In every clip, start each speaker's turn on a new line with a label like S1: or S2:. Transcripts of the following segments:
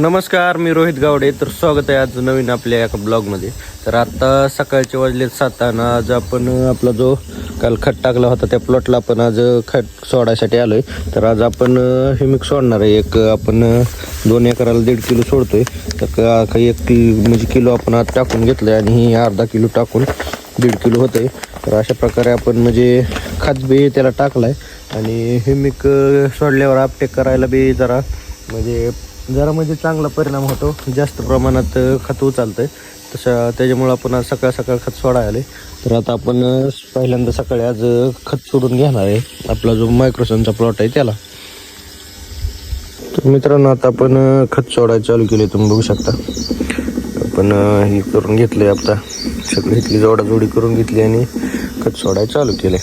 S1: नमस्कार, मी रोहित गावडे. तर स्वागत आहे आज नवीन आपल्या एका ब्लॉगमध्ये. तर आता सकाळचे वाजले 7 आणि आज आपण आपला जो काल खत टाकला होता त्या प्लॉटला आपण आज खत सोडायसाठी आलो आहे. तर आज आपण ह्युमिक सोडणार आहे. आपण 2 एकराला 1.5 किलो सोडतोय. तर काही 1 म्हणजे किलो आपण आज टाकून घेतलं आहे आणि ही अर्धा किलो टाकून 1.5 किलो होतं आहे. तर अशा प्रकारे आपण म्हणजे खत बी त्याला टाकला आहे आणि ह्युमिक सोडल्यावर अपटेक करायला बी जरा म्हणजे चांगला परिणाम होतो. जास्त प्रमाणात खत उचलतं आहे त्याच्यामुळं आपण आज सकाळ खत सोडायला आले. तर आता आपण पहिल्यांदा सकाळी आज खत सोडून घेणार आहे आपला जो मायक्रोसनचा प्लॉट आहे त्याला. तर मित्रांनो, आता आपण खत सोडायला चालू केले. तुम्ही बघू शकता आपण हे करून घेतलं आहे. आता सगळी इथली जोडाजोडी करून घेतली आणि खत सोडायला चालू केले.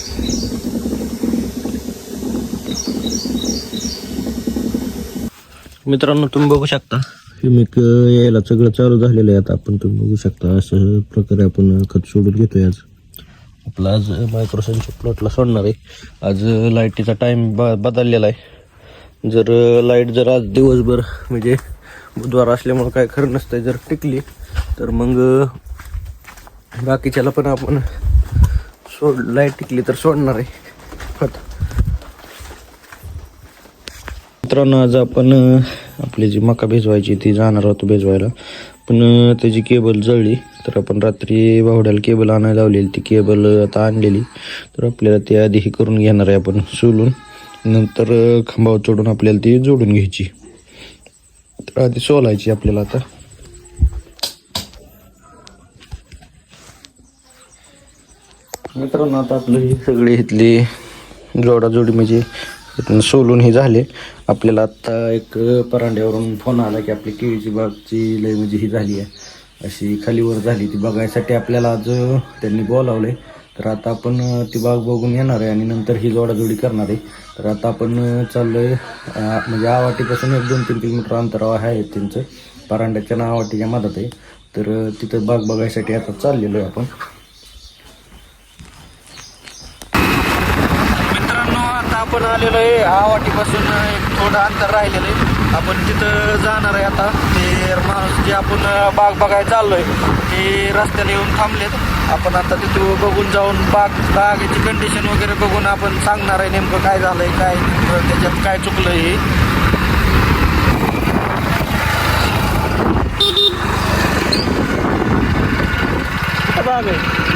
S1: मित्रांनो, तुम्ही बघू शकता ह्युमिक यायला सगळं चालू झालेलं आहे. आता तुम्ही बघू शकता अशा प्रकारे आपण खत सोडून घेतोय. आज आपला आज मायक्रोसनच्या प्लॉटला सोडणार आहे. आज लाईटीचा टाईम बदललेला आहे. जर लाईट जर आज दिवसभर म्हणजे बुधवार असल्यामुळं काय खरं नसतं, जर टिकली तर मग बाकीच्याला पण आपण लाईट टिकली तर सोडणार आहे खत. मित्रांनो, आज आपण आपली जी मका भिजवायची ती जाणार होतो भिजवायला, पण त्याची केबल जळली. तर आपण रात्री भावड्याला केबल आणायला लावलेली, ती केबल आता आणलेली. तर आपल्याला ती आधी ही करून घेणार आहे आपण सोलून, नंतर खांबावर चढून आपल्याला ती जोडून घ्यायची. तर आधी सोलायची आपल्याला. आता मित्रांनो, आता आपलं ही सगळी इथली जोडाजोडी म्हणजे सोलून हे झाले. आपल्याला आत्ता एक परांड्यावरून फोन आला की आपली केळीची बागची लय म्हणजे ही झाली आहे, अशी खालीवर झाली. ती बघायसाठी आपल्याला आज त्यांनी बोलावले. तर आता आपण ती बाग बघून येणार आहे आणि नंतर ही जोडाजोडी करणार आहे. तर आता आपण चाललो आहे म्हणजे आवाटीपासून 1-2-3 किलोमीटर अंतरावर आहे त्यांचं, परांड्याच्या आवाटीच्या मधात आहे. तर तिथं बाग बघायसाठी आता चाललेलो आहे आपण. आपण आलेलो आहे आवाटीपासून थोडं अंतर राहिलेलं आहे. आपण तिथं जाणार आहे. आता ते माणूस जे आपण बाग बघायला चाललोय ते रस्त्याला येऊन थांबलेत. आपण आता तिथं बघून जाऊन बागेची कंडिशन वगैरे बघून आपण सांगणार आहे नेमकं काय झालंय, काय त्याच्यात काय चुकलं हे. बाग आहे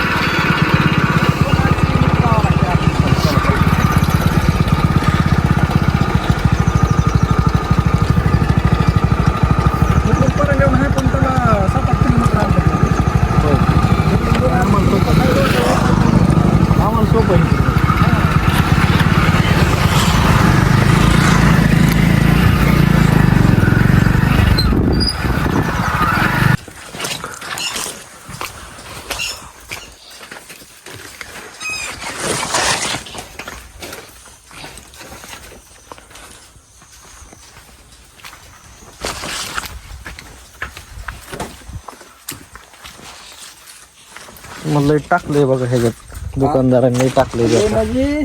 S1: मला टाकलंय बघा ह्याच्यात, दुकानदारांनी टाकलंय.
S2: म्हणजे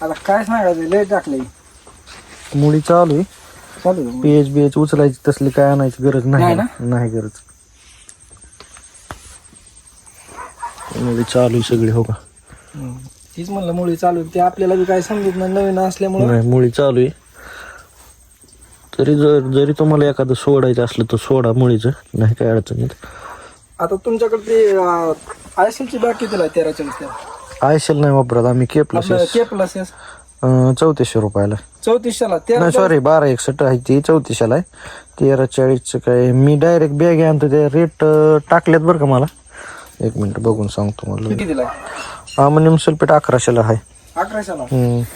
S2: आता काय सांगायचं, लय टाकलंय.
S1: मुळी चालू आहे. पीएच उचलायची तसली काय आणायची गरज नाही. नाही गरज. मुळी चालू सगळी. हो का,
S2: तीच म्हणलं मुळी चालू. ते आपल्याला बी काय समजत नाही नवीन असल्यामुळे.
S1: नाही, मुळी चालू आहे. तरी जरी तुम्हाला एखादं सोडायचं असलं तर सोडा मुळीचं, नाही काय अडचण नाही.
S2: आता तुमच्याकडे ते आयसेलची बॅग कितीला आहे? 13-40.
S1: आयशेल नाही वापरत आम्ही. के प्लस 3400 रुपयाला.
S2: 3400ला
S1: नाही, सॉरी, 1261 आहे ती, 3400 आहे. 1340 काय मी डायरेक्ट बॅग आणतो. ते रेट टाकलेत बरं का मला. 1 मिनिट बघून सांगतो मला.
S2: कितीला?
S1: अमोनियम सल्फेट 1100ला आहे.
S2: 1100ला?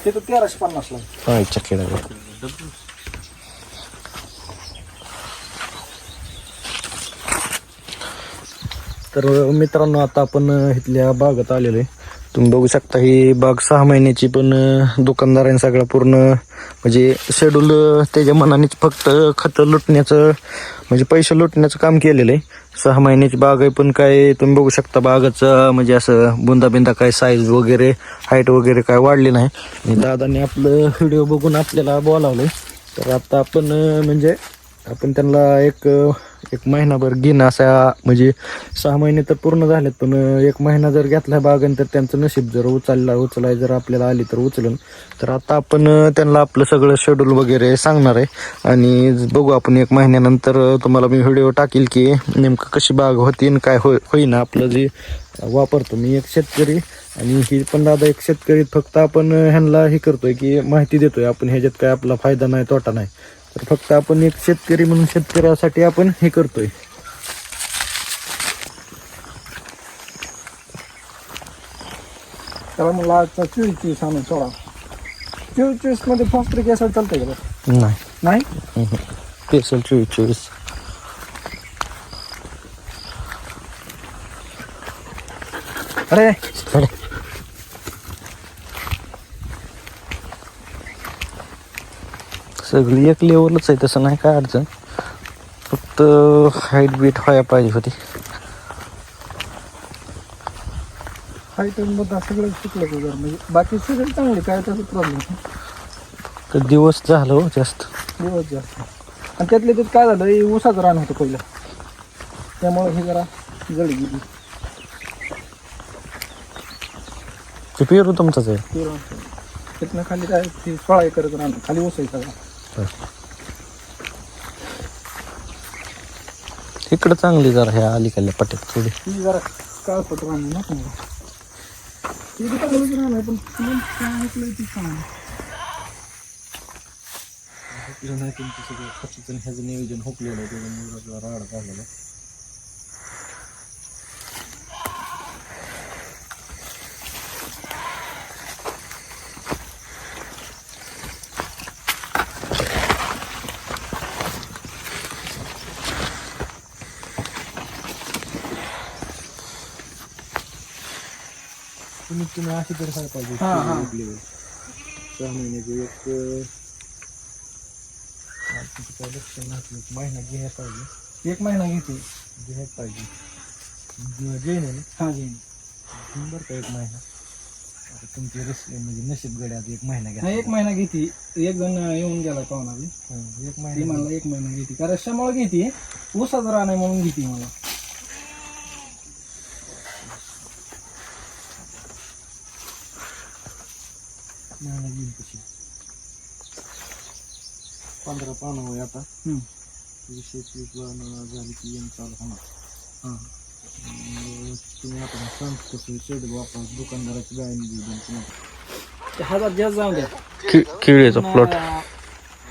S2: ते तर 1350 ला.
S1: अच्छा, खेळायला. तर मित्रांनो, आता आपण इथल्या बागात आलेलो आहे. तुम्ही बघू शकता ही बाग 6 महिन्याची, पण दुकानदारांनी सगळं पूर्ण म्हणजे शेड्यूल त्याच्या मनानेच फक्त खतं लुटण्याचं म्हणजे पैसे लुटण्याचं काम केलेलं आहे. 6 महिन्याची बाग आहे, पण काय तुम्ही बघू शकता बागाचं म्हणजे असं बुंदा काय साईज वगैरे हाईट वगैरे काय वाढली नाही. आणि दादाने आपलं व्हिडिओ बघून आपल्याला बोलावलं. तर आता आपण म्हणजे आपण त्यांना एक महिनाभर घेणं असा म्हणजे 6 महिने तर पूर्ण झालेत, पण 1 महिना जर घेतला बागन तर त्यांचं नशीब जर उचलाय जर आपल्याला आली तर उचलन. तर आता आपण त्यांना आपलं सगळं शेड्यूल वगैरे सांगणार आहे आणि बघू आपण 1 महिन्यानंतर तुम्हाला मी व्हिडिओ टाकील की नेमकं कशी बाग होती आणि काय होईना. आपलं जे वापरतो मी एक शेतकरी आणि ही पण दादा एक शेतकरी, फक्त आपण ह्यांना हे करतोय की माहिती देतोय, आपण ह्याच्यात काय आपला फायदा नाही तोटा नाही. तर फक्त आपण एक शेतकरी म्हणून शेतकऱ्यासाठी आपण हे करतोय.
S2: त्याला म्हणलं आजचा 24 आणून सोडा. 24 मध्ये फॉस्फरिक ऍसिड चालतंय का?
S1: नाही
S2: नाही.
S1: स्पेशल 24.
S2: अरे
S1: सगळी एक लेवलच आहे, तसं नाही काय अडचण, फक्त हाईट बीट व्हायला पाहिजे होती.
S2: हाईट मध्ये सगळं शिकलं का जर, म्हणजे बाकी सगळं चांगले, काय त्याचा प्रॉब्लेम
S1: तर दिवस झालं हो जास्त.
S2: दिवस जास्त. आणि त्यातले त्यात काय झालं, हे ऊसाचं रान होतं पहिलं, त्यामुळे हे जरा जळी गेली.
S1: ते पेरू तुमचंच आहे.
S2: तिथनं खाली काय 16 एकरच रान, खाली ऊस आहे सगळा.
S1: इकडं चांगली जरा ह्या अलीकडल्या पट्ट्यात थोडी.
S2: ती जरा काळपट रान आहे ना तुम्हाला. ती बी चांगलंच रान आहे, पण काय ऐकलंय ती छान आहे.
S1: नाही तुमचं सगळं खर्चाचं ह्याचं नियोजन हुकलेलं आहे, त्याच्यामुळे राड झालेला. तुम्ही अशी तरी काय पाहिजे 6 महिन्याचे काय लक्षण नाही, 1 महिना घ्यायला पाहिजे.
S2: 1 महिना घेते.
S1: घ्यायला पाहिजे. जैन आहे ना?
S2: हा घेईन.
S1: बरं का 1 महिना. आता तुमची म्हणजे नशीब गड्यात 1 महिना घ्या.
S2: नाही 1 महिना घेते. एक जण येऊन गेला पाहुणा बी.
S1: 1
S2: ती
S1: महिना
S2: मला 1 महिना घेते, कारण कशामुळे घेते, ऊसाचं रान आहे म्हणून घेते मला.
S1: महिना घेईन कशी 15 पानं होय आता. 20-21 पानं झाली की येऊन चालू होणार. तुम्ही आता सांग कसं शेड्यूल वापरा, दुकानदाराची गाय निघून
S2: 1000 जास्त जाऊन द्या.
S1: केळीचा प्लॉट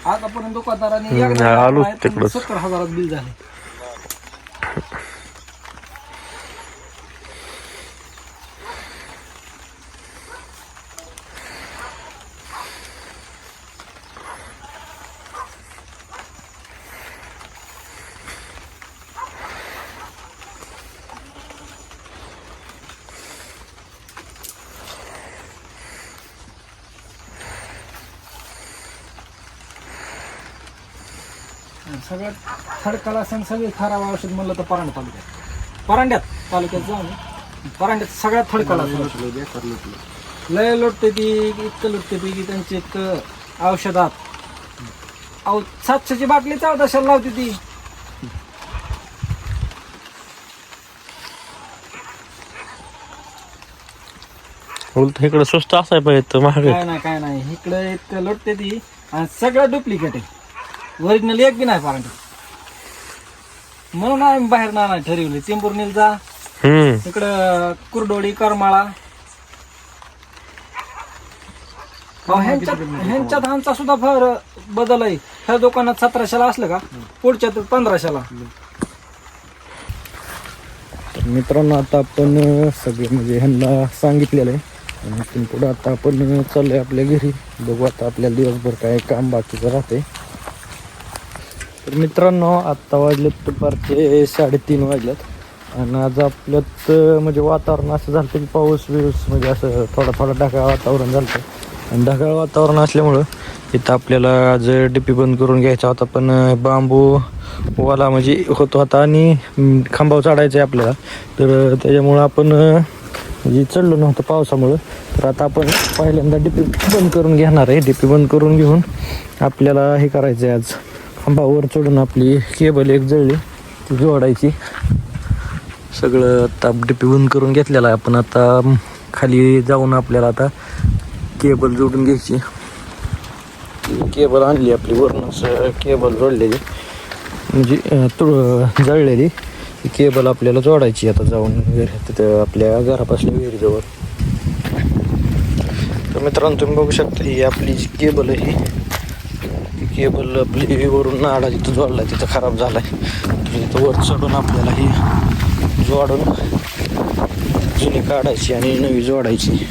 S2: आतापर्यंत दुकानदारांनी
S1: आलो तिकडं
S2: 70,000 बिल झाले. सगळ्यात खडकाळा सण सगळे खराब औषध म्हणलं तर परांड्यात तालुक्यात जाऊन परांड्यात सगळ्यात खडकाळा लय लोटते ती, इतकं लोटते ती की त्यांची इतकं औषधात 700ची बाटली 1400 लावते ती.
S1: बोलतो इकडे स्वस्त असाय पाहिजे तर महाग
S2: काय नाही इकडे इतकं लोटते ती, आणि सगळं डुप्लिकेट आहे, ओरिजिनल एक बी नाही परांडी. म्हणून आम्ही बाहेर नाही ठरवले, चेंबूरनील जा, इकडं कुरडोळी करमाळा, ह्यांच्यात आमचा सुद्धा फार बदल आहे. ह्या दुकानात 1700ला असलं का पुढच्या 1500ला.
S1: तर मित्रांनो आता आपण सगळे म्हणजे ह्यांना सांगितलेलं आहे आणि इथून पुढं आता आपण चाललोय आपल्या घरी. बघू आता आपल्याला दिवसभर काय काम बाकीचं राहते. तर मित्रांनो आत्ता वाजलेत दुपारचे 3:30 वाजलेत आणि आज आपल्यात म्हणजे वातावरण असं झालं की पाऊस म्हणजे असं थोडा ढगाळ वातावरण झालं. आणि ढगाळ वातावरण असल्यामुळं इथं आपल्याला आज डीपी बंद करून घ्यायचा होता, पण बांबू वाला म्हणजे होतो होता आणि खांबावर चढायचं आहे आपल्याला, तर त्याच्यामुळं आपण म्हणजे चढलो नव्हतं पावसामुळं. तर आता आपण पहिल्यांदा डीपी बंद करून घेणार आहे. डीपी बंद करून घेऊन आपल्याला हे करायचं आहे, आज खांबावर चढून आपली केबल एक जळली ती जोडायची. सगळं आता डिपी बंद करून घेतलेलं आहे आपण. आता खाली जाऊन आपल्याला आता केबल जोडून घ्यायची. केबल आणली आपली वरूनच केबल जोडलेली म्हणजे जळलेली केबल आपल्याला जोडायची आता जाऊन तिथं आपल्या घरापासल्या विहिरीजवळ. तर मित्रांनो तुम्ही बघू शकता ही आपली जी केबल आहे ही केबल आपली वरून नाडा जिथं जोडला तिथं खराब झाला आहे. तिथं वर चढून आपल्याला ही जोडून जुनी काढायची आणि नवी जोडायची.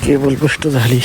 S1: केबल पुष्ट झाली.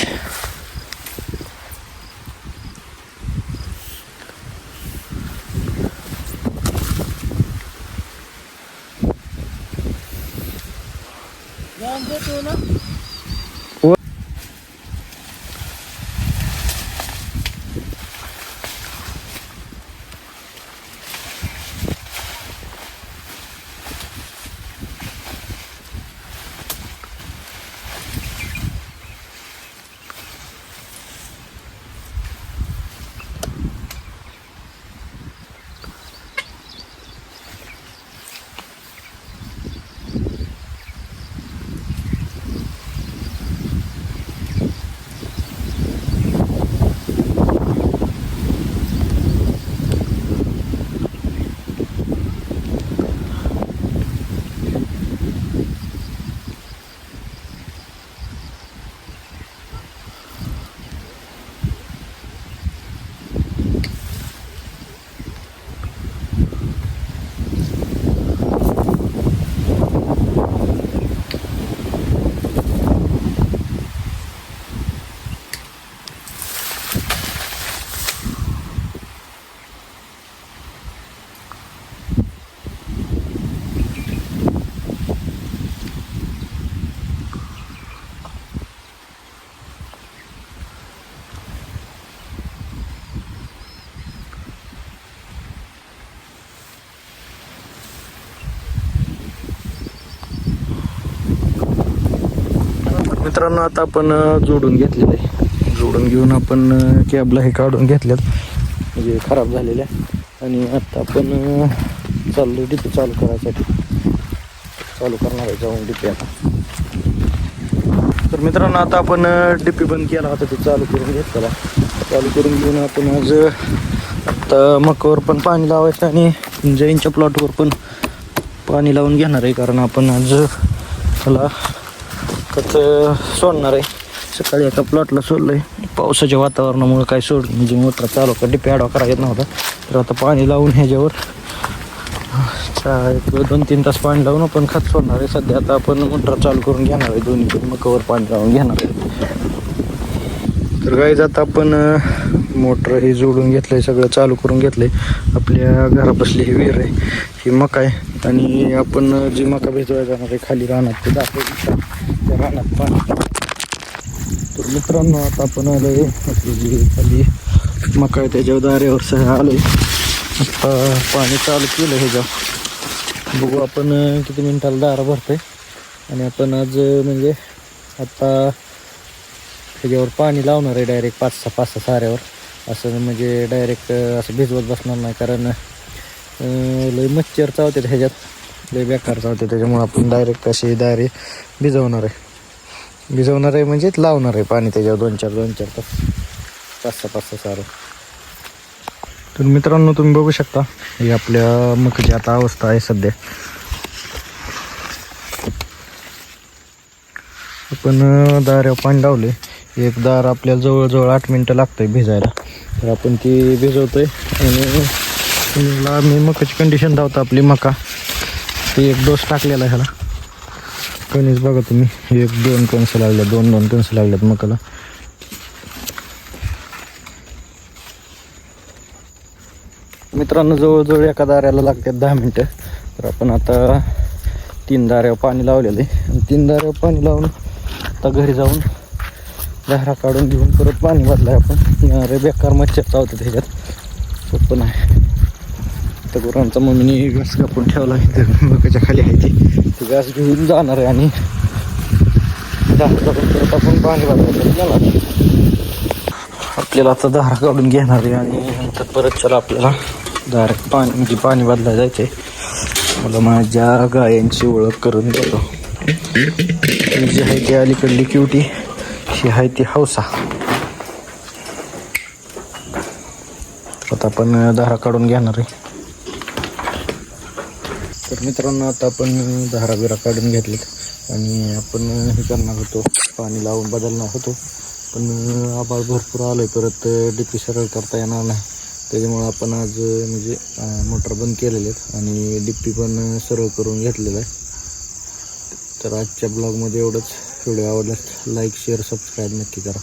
S1: मित्रांनो आता आपण जोडून घेतलेलं आहे. जोडून घेऊन आपण कॅबला हे काढून घेतल्यात म्हणजे खराब झालेल्या. आणि आता आपण चाललो डिपी चालू करायसाठी. चालू करणार आहे जाऊन डिपी आता. तर मित्रांनो आता आपण डिपी बंद केला होता ते चालू करून घेतलेला. चालू करून घेऊन आपण आज आता मकावर पण पाणी लावायचं आणि जैनच्या प्लॉटवर पण पाणी लावून घेणार आहे. कारण आपण आज त्याला सोडणार आहे. सकाळी एका प्लॉटला सोडलं आहे. पावसाच्या वातावरणामुळे काय म्हणजे मोटर चालू का डिपी आडवा करायला येत नव्हता. तर आता पाणी लावून ह्याच्यावर 2-3 तास पाणी लावून आपण खत सोडणार आहे. सध्या आता आपण मोटर चालू करून घेणार आहे. दोन्ही मकावर पाणी लावून घेणार आहे. तर गाईज आता आपण मोटर हे जोडून घेतलं आहे. सगळं चालू करून घेतलं आहे. आपल्या घरापासली ही विहीर आहे. ही मका आहे आणि आपण जी मका भिजवायला जाणार आहे खाली रानात ते दाखवायचं त्या रानात पाणी. तर मित्रांनो आता आपण आलो आहे आपली जी खाली मका आहे त्याच्यावर दाऱ्यावर सह आलो आहे. आता पाणी चालू केलं ह्याच्यावर. बघू आपण किती मिनिटाला दारा भरतोय. आणि आपण आज म्हणजे आता ह्याच्यावर पाणी लावणार आहे डायरेक्ट 5-6 साऱ्यावर. असं म्हणजे डायरेक्ट असं भिजवत बसणार नाही. कारण लय मच्छर चावतात ह्याच्यात, लय बेकार चावते. त्याच्यामुळे आपण डायरेक्ट अशी दारे भिजवणार आहे म्हणजे लावणार आहे पाणी त्याच्यावर 2-4 तास 5-6 सारं. तर मित्रांनो तुम्ही बघू शकता ही आपल्या मकाची आता अवस्था आहे सध्या. आपण दाऱ्यावर पाणी लावले. एक दार आपल्याला जवळजवळ 8 मिनटं लागतंय भिजायला. तर आपण ती भिजवतोय. आणि मी मकाची कंडिशन धावतो आपली मका ती 1 डोस टाकलेला आहे ह्याला. कणीस बघा तुम्ही 1-2 कणसं लागल्या 2-2 कणसं लागल्यात मकाला. मित्रांनो जवळजवळ एका दाऱ्याला लागतात 10 मिनटं. तर आपण आता 3 दाऱ्यावर पाणी लावलेलं आहे आणि 3 दाऱ्यावर पाणी लावून आता घरी जाऊन धारा काढून घेऊन परत पाणी भरलं आहे आपण. अरे बेकार मच्छर चावतात ह्याच्यात, सोपं नाही. तर गुरांचा मम्मीने घास कापून ठेवला आहे मकाच्या खाली आहे ती घास घेऊन जाणार आहे आणि धारा काढून परत आपण पाणी भरायला गेला. आपल्याला आता धारा काढून घेणार आहे आणि नंतर परत चला आपल्याला धारा पाणी बदलायला जायचं आहे. मला माझ्या गायांची ओळख करून देतो. ही जी आहे ती अलीकडली क्युटी, ही आहे ती हौसा. आता आपण धारा काढून घेणार आहे. तर मित्रांनो आता आपण धारा बिरा काढून घेतलेत आणि आपण हे करणार होतो, पाणी लावून बदलणार होतो. पण आभाळ भरपूर आलं आहे, परत डीपी सरळ करता येणार नाही. त्याच्यामुळं आपण आज म्हणजे मोटर बंद केलेले आहेत आणि डीपी पण सरळ करून घेतलेलं आहे. तर आजच्या ब्लॉगमध्ये एवढंच. व्हिडिओ आवडल्यास लाईक शेअर सबस्क्राईब नक्की करा.